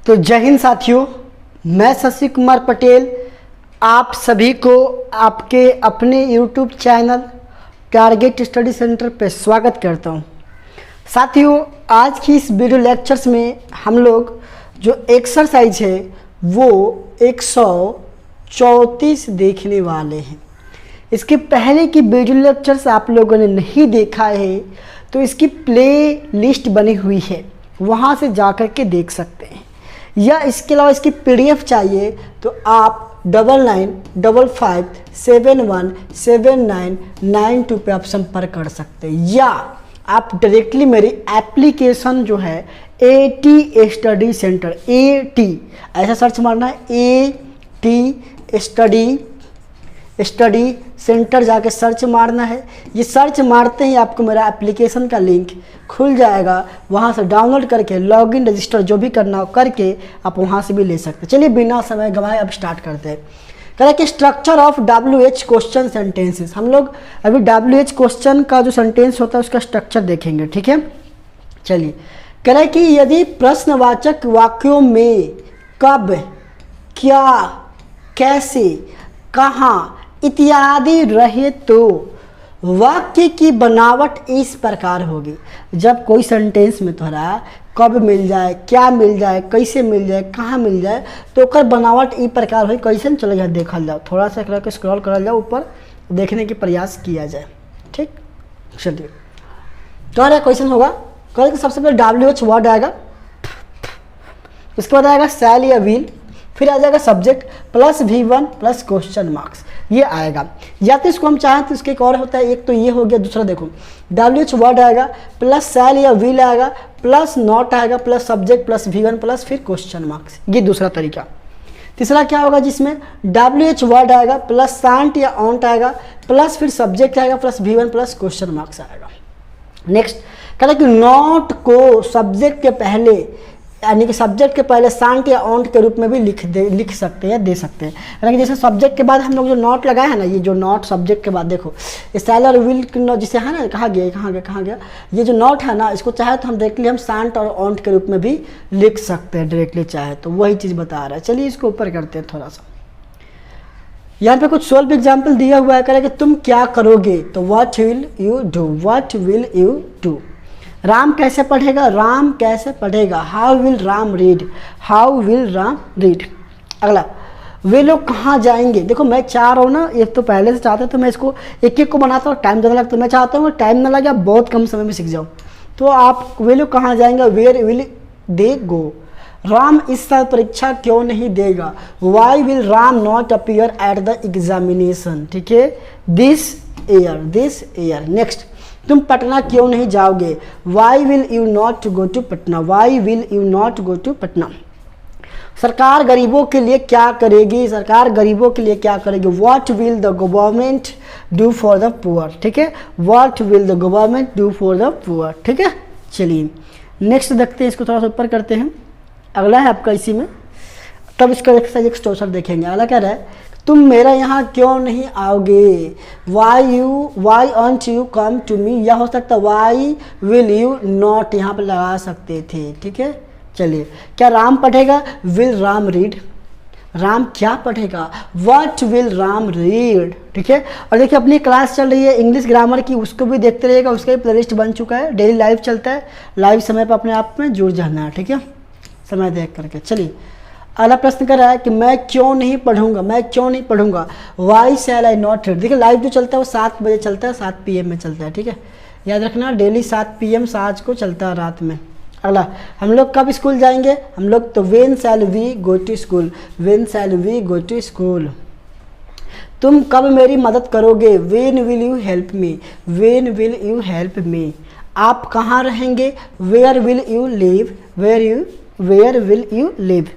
तो जय हिंद साथियों, मैं शशि कुमार पटेल आप सभी को आपके अपने YouTube channel target study centre पे स्वागत करता हूं। साथियों, आज की इस वीडियो लेक्चर्स में हम लोग जो एक्सरसाइज है वो 134 देखने वाले हैं। इसके पहले की वीडियो लेक्चर्स आप लोगों ने नहीं देखा है तो इसकी प्ले लिस्ट बनी हुई है, वहाँ से जा कर के देख सकते हैं। या इसके अलावा इसकी PDF चाहिए तो आप 9955717992 पे आप संपर्क कर सकते हैं, या आप डायरेक्टली मेरी एप्लीकेशन जो है AT स्टडी सेंटर, AT ऐसा सर्च मारना है, AT स्टडी सेंटर जाके सर्च मारना है। ये सर्च मारते ही आपको मेरा एप्लीकेशन का लिंक खुल जाएगा, वहाँ से डाउनलोड करके लॉगिन रजिस्टर जो भी करना हो करके आप वहाँ से भी ले सकते हैं। चलिए बिना समय गंवाए अब स्टार्ट करते हैं। कह रहा है कि structure of WH question sentences. हम लोग अभी WH क्वेश्चन का जो सेंटेंस होता है उसका स्ट्रक्चर देखेंगे, ठीक है। चलिए, कह रहा है कि यदि प्रश्नवाचक वाक्यों में कब, क्या, कैसे, कहाँ इत्यादि रहे तो वाक्य की बनावट इस प्रकार होगी। जब कोई सेंटेंस में थोड़ा कब मिल जाए, क्या मिल जाए, कैसे मिल जाए, कहाँ मिल जाए तो ओकर बनावट इस प्रकार होगी। कैसे चले जाए देखल जाओ, थोड़ा सा करके स्क्रॉल करल जाओ ऊपर, देखने की प्रयास किया जाए, ठीक। चलिए, तो क्वेश्चन होगा, कह कि सबसे पहले WH वर्ड आएगा, उसके बाद आएगा शैल या विल, फिर आ जाएगा subject plus V1 plus question marks, ये आएगा। या तो इसको हम चाहें तो इसके एक और होता है, एक तो ये हो गया, दूसरा देखो WH वर्ड आएगा प्लस शैल या विल आएगा प्लस नॉट आएगा plus subject plus V1 plus फिर क्वेश्चन मार्क्स, ये दूसरा तरीका। तीसरा क्या होगा, जिसमें WH वर्ड आएगा प्लस शांट या ऑन्ट आएगा प्लस फिर सब्जेक्ट आएगा plus V1 plus question marks आएगा। नेक्स्ट कहता है कि नॉट को सब्जेक्ट के पहले, यानी कि सब्जेक्ट के पहले शांट या ऑन्ट के रूप में भी लिख सकते हैं, दे सकते हैं। यानी कि जैसे सब्जेक्ट के बाद हम लोग जो नॉट लगाए हैं ना, ये जो नॉट सब्जेक्ट के बाद देखो शैल और विल जिसे है ना, कहाँ गया, ये जो नॉट है ना, इसको चाहे तो हम डायरेक्टली हम शांट और ऑन्ट के रूप में भी लिख सकते हैं डायरेक्टली चाहे तो, वही चीज़ बता रहा है। चलिए इसको ऊपर करते हैं थोड़ा सा। यहाँ पे कुछ सोल्व एग्जाम्पल दिया हुआ है, कह रहा है कि तुम क्या करोगे, तो what will you do, what will you do. Ram कैसे पढ़ेगा, राम कैसे पढ़ेगा, how will Ram read, how will Ram read. अगला, वे लोग कहाँ जाएंगे। देखो मैं चाह रहा हूँ ना, ये तो पहले से चाहते तो मैं इसको एक एक को बनाता हूँ, टाइम ज़्यादा लगता है। मैं चाहता हूँ टाइम ना लगे, आप बहुत कम समय में सीख जाओ। तो आप वे लोग कहाँ जाएंगे, where will they go. Ram इस साल परीक्षा क्यों नहीं देगा, why will Ram not appear at the examination, ठीक है, दिस ईयर। नेक्स्ट, तुम पटना क्यों नहीं जाओगे, why will you not go to Patna, why will you not go to Patna. सरकार गरीबों के लिए क्या करेगी, सरकार गरीबों के लिए क्या करेगी, what will the government do for the poor, ठीक है, what will the government do for the poor, ठीक है। चलिए नेक्स्ट देखते हैं, इसको थोड़ा सा ऊपर करते हैं। अगला है आपका इसी में, तब इसका एक स्टोसर देखेंगे। अगला क्या रहा है, तुम मेरे यहाँ क्यों नहीं आओगे, why won't you come to me, या हो सकता वाई विल यू नॉट यहाँ पर लगा सकते थे, ठीक है। चलिए, क्या राम पढ़ेगा, विल राम रीड, राम क्या पढ़ेगा, व्हाट विल राम रीड, ठीक है। और देखिए अपनी क्लास चल रही है इंग्लिश ग्रामर की, उसको भी देखते रहिएगा, उसका भी प्लेलिस्ट बन चुका है, डेली लाइव चलता है, लाइव समय पर अपने आप में जुड़ जाना है, ठीक है, समय देख करके। चलिए अगला प्रश्न कर रहा है कि मैं क्यों नहीं पढ़ूंगा, why shall I not read. देखिए लाइव जो चलता है वो 7 बजे चलता है, 7 PM में चलता है, ठीक है, याद रखना, डेली 7 PM आज को चलता है रात में। अगला, हम लोग कब स्कूल जाएंगे, हम लोग तो when shall we go to school, when shall we go to school. तुम कब मेरी मदद करोगे, when will you help me, when will you help me. आप कहाँ रहेंगे, where will you live, where will you live.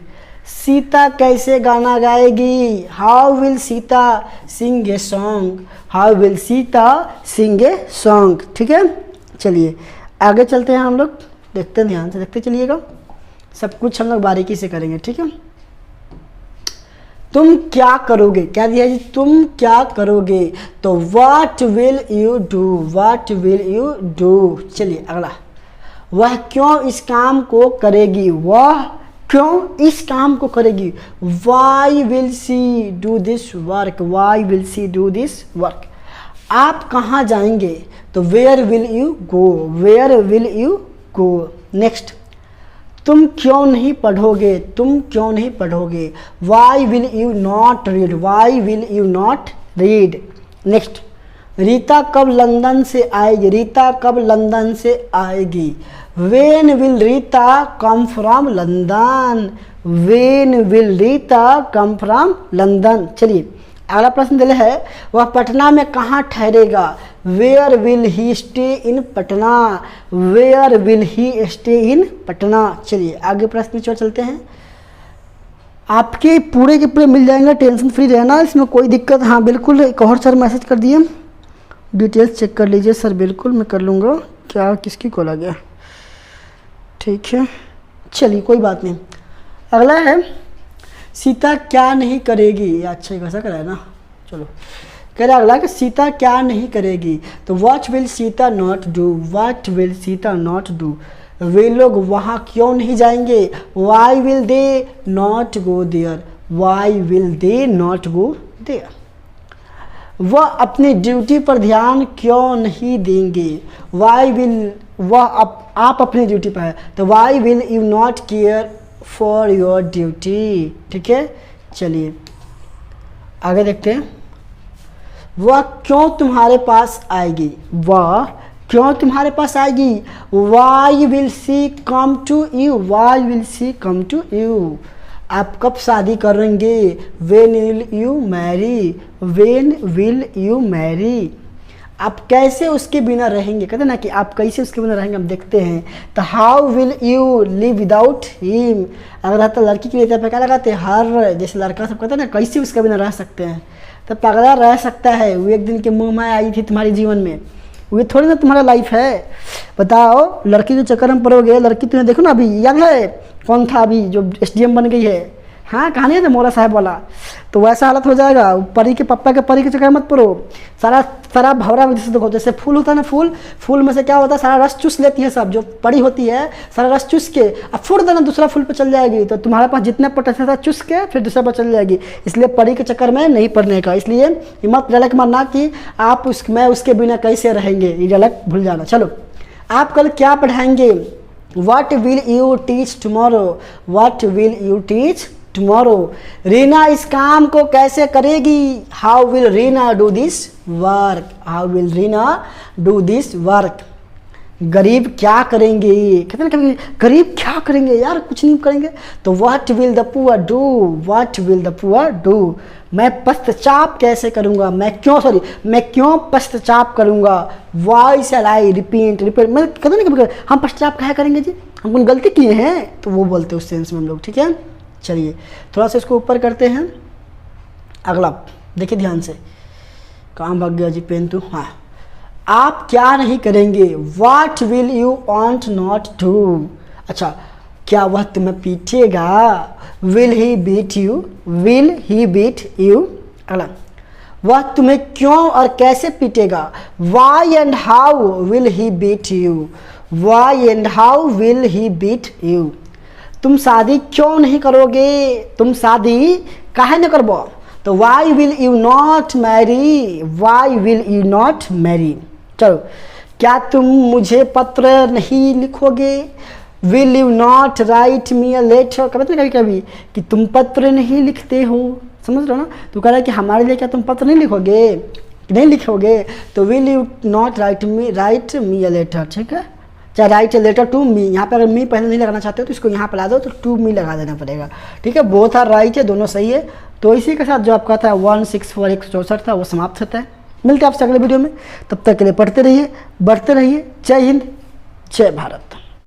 Sita कैसे गाना गाएगी, how will Sita sing a song, how will Sita sing a song, ठीक है। चलिए आगे चलते हैं, हम लोग देखते हैं, ध्यान से देखते चलिएगा, सब कुछ हम लोग बारीकी से करेंगे, ठीक है। तुम क्या करोगे, क्या दिया जी, तुम क्या करोगे, तो what will you do, what will you do. चलिए अगला, वह क्यों इस काम को करेगी, वह क्यों इस काम को करेगी? Why will she do this work, why will she do this work. आप कहाँ जाएंगे? तो where will you go, where will you go. Next, तुम क्यों नहीं पढ़ोगे, तुम क्यों नहीं पढ़ोगे? Why will you not read, why will you not read. Next, Rita कब लंदन से आएगी, रीता कब लंदन से आएगी? When will Rita come from London, when will Rita come from London. चलिए अगला प्रश्न दिया है, वह पटना में कहाँ ठहरेगा? Where will he stay in Patna, where will he stay in Patna. चलिए आगे प्रश्न की ओर चलते हैं। आपके पूरे के पूरे मिल जाएंगे, टेंशन फ्री रहना, इसमें कोई दिक्कत। हाँ बिल्कुल, एक और सर मैसेज कर दिए, डिटेल्स चेक कर लीजिए सर। बिल्कुल मैं कर लूँगा। क्या किसकी कॉल आ गया? ठीक है चलिए कोई बात नहीं। अगला है, सीता क्या नहीं करेगी? अच्छा ये कैसा करा है ना। चलो कह रहा अगला कि सीता क्या नहीं करेगी? तो what will Sita not do, what will Sita not do. वे लोग वहाँ क्यों नहीं जाएंगे? Why will they not go there, why will they not go there. वह अपनी ड्यूटी पर ध्यान क्यों नहीं देंगे? वाई विल, वह आप अपनी ड्यूटी पर है तो why will you not care for your duty. ठीक है चलिए आगे देखते हैं। वह क्यों तुम्हारे पास आएगी? वह क्यों तुम्हारे पास आएगी? Why will she come to you, why will she come to you. आप कब शादी करेंगे? When will you marry, when will you marry. आप कैसे उसके बिना रहेंगे? कहते ना कि आप कैसे उसके बिना रहेंगे, हम देखते हैं। तो how will you live without him. अगर रहता लड़की के लिए तो क्या लगाते हैं? हर, जैसे लड़का सब कहते हैं ना कैसे उसके बिना रह सकते हैं। तो पगला रह सकता है। वो एक दिन के मुँह में आई थी तुम्हारे जीवन में, वो थोड़ी ना तुम्हारा लाइफ है। बताओ लड़की के चक्कर में पड़ोगे। लड़की तुम्हें देखो ना, अभी याद है कौन था अभी जो SDM बन गई है? हाँ कहानी है ना मोरा साहब वाला। तो वैसा हालत हो जाएगा। परी के पप्पा के परी के चक्कर मत पड़ो। सारा भवरा में जैसे देखो, जैसे फूल होता है ना, फूल में से क्या होता है? सारा रस चूस लेती है सब। जो परी होती है सारा रस चूस के अब फूट देना दूसरा फूल पर चल जाएगी। तो तुम्हारे पास जितने पोटेंशियल था चूस के फिर दूसरा पर चल जाएगी। इसलिए परी के चक्कर में नहीं पड़ने का। इसलिए हिम्मत डायलॉग मारना कि आप मैं उसके बिना कैसे रहेंगे, ये डायलॉग भूल जाना। चलो आप कल क्या पढ़ाएंगे? What will you teach tomorrow? What will you teach tomorrow? Reena इस काम को कैसे करेगी? How will Reena do this work? How will Reena do this work? गरीब क्या करेंगे? कहते हैं कभी गरीब क्या करेंगे यार, कुछ नहीं करेंगे। तो what will the poor do? What will the poor do? मैं पश्चाताप कैसे करूँगा? मैं क्यों पश्चाताप करूँगा? Why shall I repeat? मैं कहते नहीं कभी हम पश्चाताप क्या करेंगे जी, हम कोई गलती किए हैं, तो वो बोलते हैं उस सेंस में हम लोग। ठीक है चलिए थोड़ा सा इसको ऊपर करते हैं। अगला देखिए ध्यान से, कहाँ भाग गया जी पेन? तो हाँ, आप क्या नहीं करेंगे? What will you want not do? अच्छा, क्या वह तुम्हें पीटेगा? Will he beat you? Will he beat you? अगला, वह तुम्हें क्यों और कैसे पीटेगा? Why and how will he beat you? Why and how will he beat you? तुम शादी क्यों नहीं करोगे? तुम शादी काहे न करबो? तो why will you not marry? Why will you not marry? चलो, क्या तुम मुझे पत्र नहीं लिखोगे? Will you not write me a letter? कभी कभी कि तुम पत्र नहीं लिखते हो, समझ रहे हो ना? तो कह रहा है कि हमारे लिए क्या तुम पत्र नहीं लिखोगे? नहीं लिखोगे तो will you not write me a letter? ठीक है, चाहे write a letter to me. यहाँ पे अगर मी पहले नहीं लगाना चाहते हो तो इसको यहाँ पर ला दो, तो टू मी लगा देना पड़ेगा। ठीक है, बोथ आर राइट है, दोनों सही है। तो इसी के साथ जो आपका था 164 164 था वो समाप्त होता है। मिलते हैं आपसे अगले वीडियो में, तब तक के लिए पढ़ते रहिए, बढ़ते रहिए। जय हिंद, जय भारत।